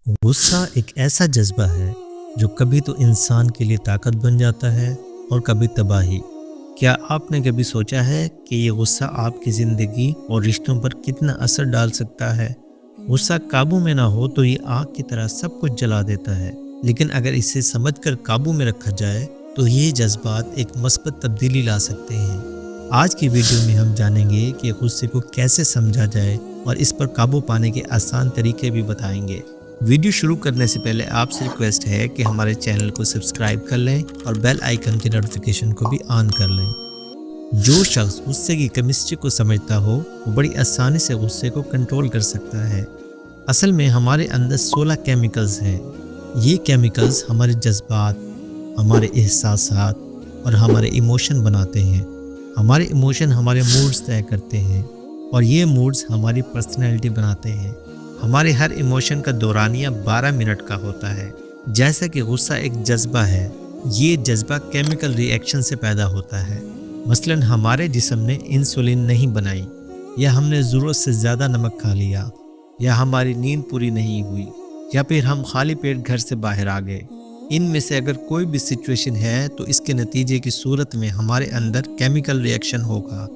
غصہ ایک ایسا جذبہ ہے جو کبھی تو انسان کے لیے طاقت بن جاتا ہے اور کبھی تباہی۔ کیا آپ نے کبھی سوچا ہے کہ یہ غصہ آپ کی زندگی اور رشتوں پر کتنا اثر ڈال سکتا ہے؟ غصہ قابو میں نہ ہو تو یہ آگ کی طرح سب کچھ جلا دیتا ہے، لیکن اگر اسے سمجھ کر قابو میں رکھا جائے تو یہ جذبات ایک مثبت تبدیلی لا سکتے ہیں۔ آج کی ویڈیو میں ہم جانیں گے کہ غصے کو کیسے سمجھا جائے اور اس پر قابو پانے کے آسان طریقے بھی بتائیں گے۔ ویڈیو شروع کرنے سے پہلے آپ سے ریکویسٹ ہے کہ ہمارے چینل کو سبسکرائب کر لیں اور بیل آئیکن کی نوٹیفیکیشن کو بھی آن کر لیں۔ جو شخص غصے کی کیمسٹری کو سمجھتا ہو وہ بڑی آسانی سے غصے کو کنٹرول کر سکتا ہے۔ اصل میں ہمارے اندر 16 کیمیکلز ہیں۔ یہ کیمیکلز ہمارے جذبات، ہمارے احساسات اور ہمارے ایموشن بناتے ہیں۔ ہمارے ایموشن ہمارے موڈز طے کرتے ہیں اور یہ موڈز ہماری پرسنالٹی بناتے ہیں۔ ہمارے ہر ایموشن کا دورانیہ 12 منٹ کا ہوتا ہے۔ جیسا کہ غصہ ایک جذبہ ہے، یہ جذبہ کیمیکل ری ایکشن سے پیدا ہوتا ہے۔ مثلاً ہمارے جسم نے انسولین نہیں بنائی، یا ہم نے ضرورت سے زیادہ نمک کھا لیا، یا ہماری نیند پوری نہیں ہوئی، یا پھر ہم خالی پیٹ گھر سے باہر آ گئے۔ ان میں سے اگر کوئی بھی سچویشن ہے تو اس کے نتیجے کی صورت میں ہمارے اندر کیمیکل ری ایکشن ہوگا۔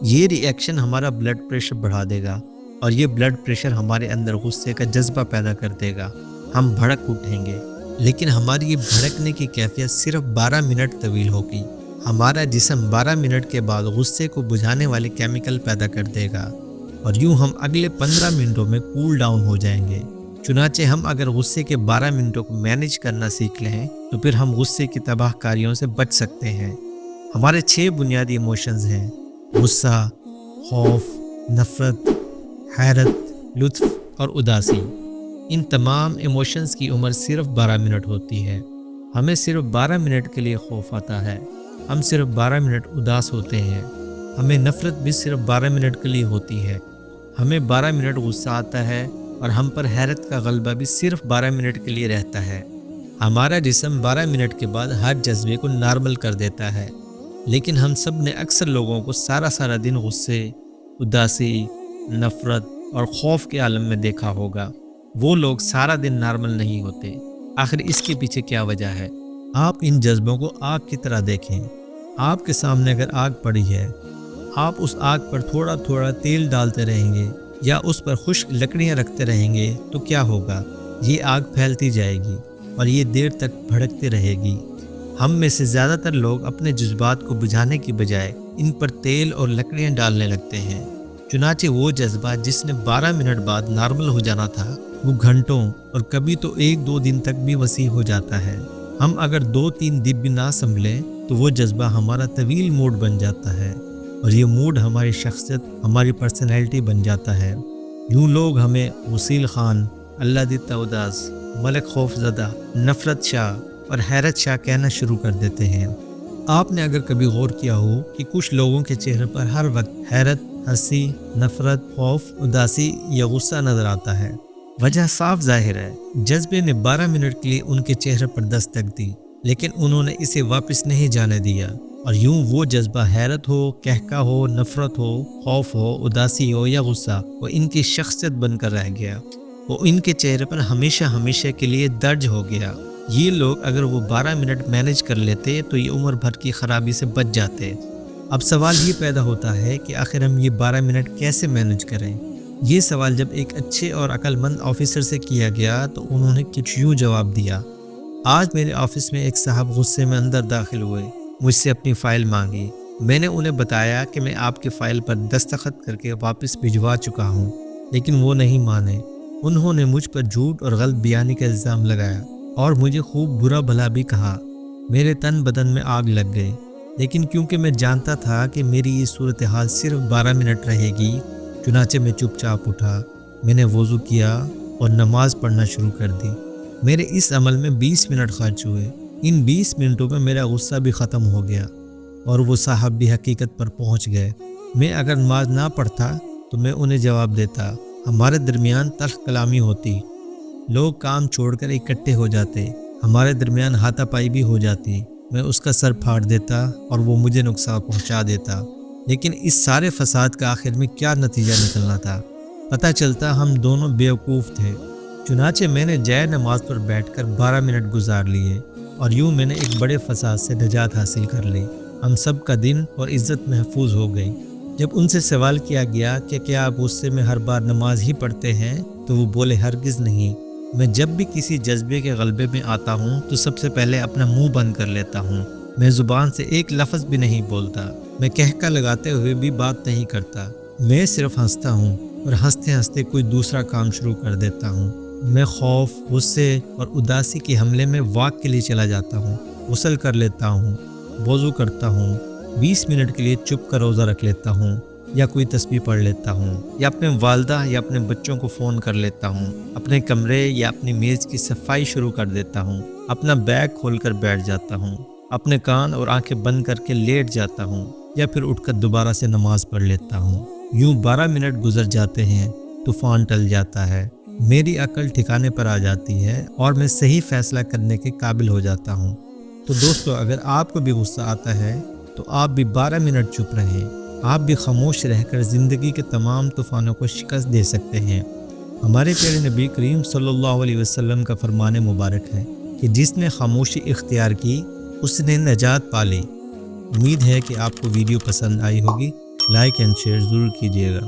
یہ ری ایکشن ہمارا بلڈ پریشر بڑھا دے گا اور یہ بلڈ پریشر ہمارے اندر غصے کا جذبہ پیدا کر دے گا۔ ہم بھڑک اٹھیں گے، لیکن ہماری یہ بھڑکنے کی کیفیت صرف 12 منٹ طویل ہوگی۔ ہمارا جسم 12 منٹ کے بعد غصے کو بجھانے والے کیمیکل پیدا کر دے گا اور یوں ہم اگلے 15 منٹوں میں کول ڈاؤن ہو جائیں گے۔ چنانچہ ہم اگر غصے کے 12 منٹوں کو مینیج کرنا سیکھ لیں تو پھر ہم غصے کی تباہ کاریوں سے بچ سکتے ہیں۔ ہمارے 6 بنیادی ایموشنز ہیں: غصہ، خوف، نفرت، حیرت، لطف اور اداسی۔ ان تمام ایموشنز کی عمر صرف 12 منٹ ہوتی ہے۔ ہمیں صرف 12 منٹ کے لیے خوف آتا ہے، ہم صرف 12 منٹ اداس ہوتے ہیں۔ ہمیں نفرت بھی صرف 12 منٹ کے لیے ہوتی ہے، ہمیں 12 منٹ غصہ آتا ہے، اور ہم پر حیرت کا غلبہ بھی صرف 12 منٹ کے لیے رہتا ہے۔ ہمارا جسم 12 منٹ کے بعد ہر جذبے کو نارمل کر دیتا ہے، لیکن ہم سب نے اکثر لوگوں کو سارا دن غصے، اداسی، نفرت اور خوف کے عالم میں دیکھا ہوگا۔ وہ لوگ سارا دن نارمل نہیں ہوتے۔ آخر اس کے پیچھے کیا وجہ ہے؟ آپ ان جذبوں کو آگ کی طرح دیکھیں۔ آپ کے سامنے اگر آگ پڑی ہے، آپ اس آگ پر تھوڑا تھوڑا تیل ڈالتے رہیں گے یا اس پر خشک لکڑیاں رکھتے رہیں گے تو کیا ہوگا؟ یہ آگ پھیلتی جائے گی اور یہ دیر تک بھڑکتی رہے گی۔ ہم میں سے زیادہ تر لوگ اپنے جذبات کو بجھانے کی بجائے ان پر تیل اور لکڑیاں ڈالنے لگتے ہیں۔ چنانچہ وہ جذبہ جس نے 12 منٹ بعد نارمل ہو جانا تھا، وہ گھنٹوں اور کبھی تو 1-2 دن تک بھی وسیع ہو جاتا ہے۔ ہم اگر 2-3 دن بھی نہ سنبھلیں تو وہ جذبہ ہمارا طویل موڈ بن جاتا ہے، اور یہ موڈ ہماری شخصیت، ہماری پرسنالٹی بن جاتا ہے۔ یوں لوگ ہمیں وسیل خان، اللہ دیتا اداس، ملک خوف زدہ، نفرت شاہ اور حیرت شاہ کہنا شروع کر دیتے ہیں۔ آپ نے اگر کبھی غور کیا ہو کہ کچھ لوگوں کے چہرے پر ہر وقت حیرت، ہنسی، نفرت، خوف، اداسی یا غصہ نظر آتا ہے؟ وجہ صاف ظاہر ہے، جذبے نے 12 منٹ کے لیے ان کے چہرے پر دستک دی، لیکن انہوں نے اسے واپس نہیں جانے دیا، اور یوں وہ جذبہ حیرت ہو، قہقہ ہو، نفرت ہو، خوف ہو، اداسی ہو یا غصہ، وہ ان کی شخصیت بن کر رہ گیا۔ وہ ان کے چہرے پر ہمیشہ کے لیے درج ہو گیا۔ یہ لوگ اگر وہ 12 منٹ مینیج کر لیتے تو یہ عمر بھر کی خرابی سے بچ جاتے۔ اب سوال یہ پیدا ہوتا ہے کہ آخر ہم یہ 12 منٹ کیسے مینیج کریں؟ یہ سوال جب ایک اچھے اور عقل مند آفیسر سے کیا گیا تو انہوں نے کچھ یوں جواب دیا: آج میرے آفس میں ایک صاحب غصے میں اندر داخل ہوئے، مجھ سے اپنی فائل مانگی۔ میں نے انہیں بتایا کہ میں آپ کے فائل پر دستخط کر کے واپس بھجوا چکا ہوں، لیکن وہ نہیں مانے۔ انہوں نے مجھ پر جھوٹ اور غلط بیانی کا الزام لگایا اور مجھے خوب برا بھلا بھی کہا۔ میرے تن بدن میں آگ لگ گئی، لیکن کیونکہ میں جانتا تھا کہ میری یہ صورتحال صرف 12 منٹ رہے گی، چنانچہ میں چپ چاپ اٹھا، میں نے وضو کیا اور نماز پڑھنا شروع کر دی۔ میرے اس عمل میں 20 منٹ خرچ ہوئے۔ ان 20 منٹوں میں میرا غصہ بھی ختم ہو گیا اور وہ صاحب بھی حقیقت پر پہنچ گئے۔ میں اگر نماز نہ پڑھتا تو میں انہیں جواب دیتا، ہمارے درمیان تلخ کلامی ہوتی، لوگ کام چھوڑ کر اکٹھے ہو جاتے، ہمارے درمیان ہاتھا پائی بھی ہو جاتی، میں اس کا سر پھاڑ دیتا اور وہ مجھے نقصان پہنچا دیتا۔ لیکن اس سارے فساد کا آخر میں کیا نتیجہ نکلنا تھا؟ پتہ چلتا ہم دونوں بیوقوف تھے۔ چنانچہ میں نے جائے نماز پر بیٹھ کر 12 منٹ گزار لیے اور یوں میں نے ایک بڑے فساد سے نجات حاصل کر لی۔ ہم سب کا دن اور عزت محفوظ ہو گئی۔ جب ان سے سوال کیا گیا کہ کیا آپ غصے میں ہر بار نماز ہی پڑھتے ہیں تو وہ بولے ہرگز نہیں، میں جب بھی کسی جذبے کے غلبے میں آتا ہوں تو سب سے پہلے اپنا منہ بند کر لیتا ہوں، میں زبان سے ایک لفظ بھی نہیں بولتا، میں کہکا لگاتے ہوئے بھی بات نہیں کرتا، میں صرف ہنستا ہوں اور ہنستے ہنستے کوئی دوسرا کام شروع کر دیتا ہوں۔ میں خوف، غصے اور اداسی کے حملے میں واک کے لیے چلا جاتا ہوں، غسل کر لیتا ہوں، وضو کرتا ہوں، 20 منٹ کے لیے چپ کر روزہ رکھ لیتا ہوں، یا کوئی تسبیح پڑھ لیتا ہوں، یا اپنے والدہ یا اپنے بچوں کو فون کر لیتا ہوں، اپنے کمرے یا اپنی میز کی صفائی شروع کر دیتا ہوں، اپنا بیگ کھول کر بیٹھ جاتا ہوں، اپنے کان اور آنکھیں بند کر کے لیٹ جاتا ہوں، یا پھر اٹھ کر دوبارہ سے نماز پڑھ لیتا ہوں۔ یوں 12 منٹ گزر جاتے ہیں، طوفان ٹل جاتا ہے، میری عقل ٹھکانے پر آ جاتی ہے اور میں صحیح فیصلہ کرنے کے قابل ہو جاتا ہوں۔ تو دوستو، اگر آپ کو بھی غصہ آتا ہے تو آپ بھی 12 منٹ چپ رہیں، آپ بھی خاموش رہ کر زندگی کے تمام طوفانوں کو شکست دے سکتے ہیں۔ ہمارے پیارے نبی کریم صلی اللہ علیہ وسلم کا فرمان مبارک ہے کہ جس نے خاموشی اختیار کی اس نے نجات پا لی۔ امید ہے کہ آپ کو ویڈیو پسند آئی ہوگی۔ لائک اینڈ شیئر ضرور کیجیے گا۔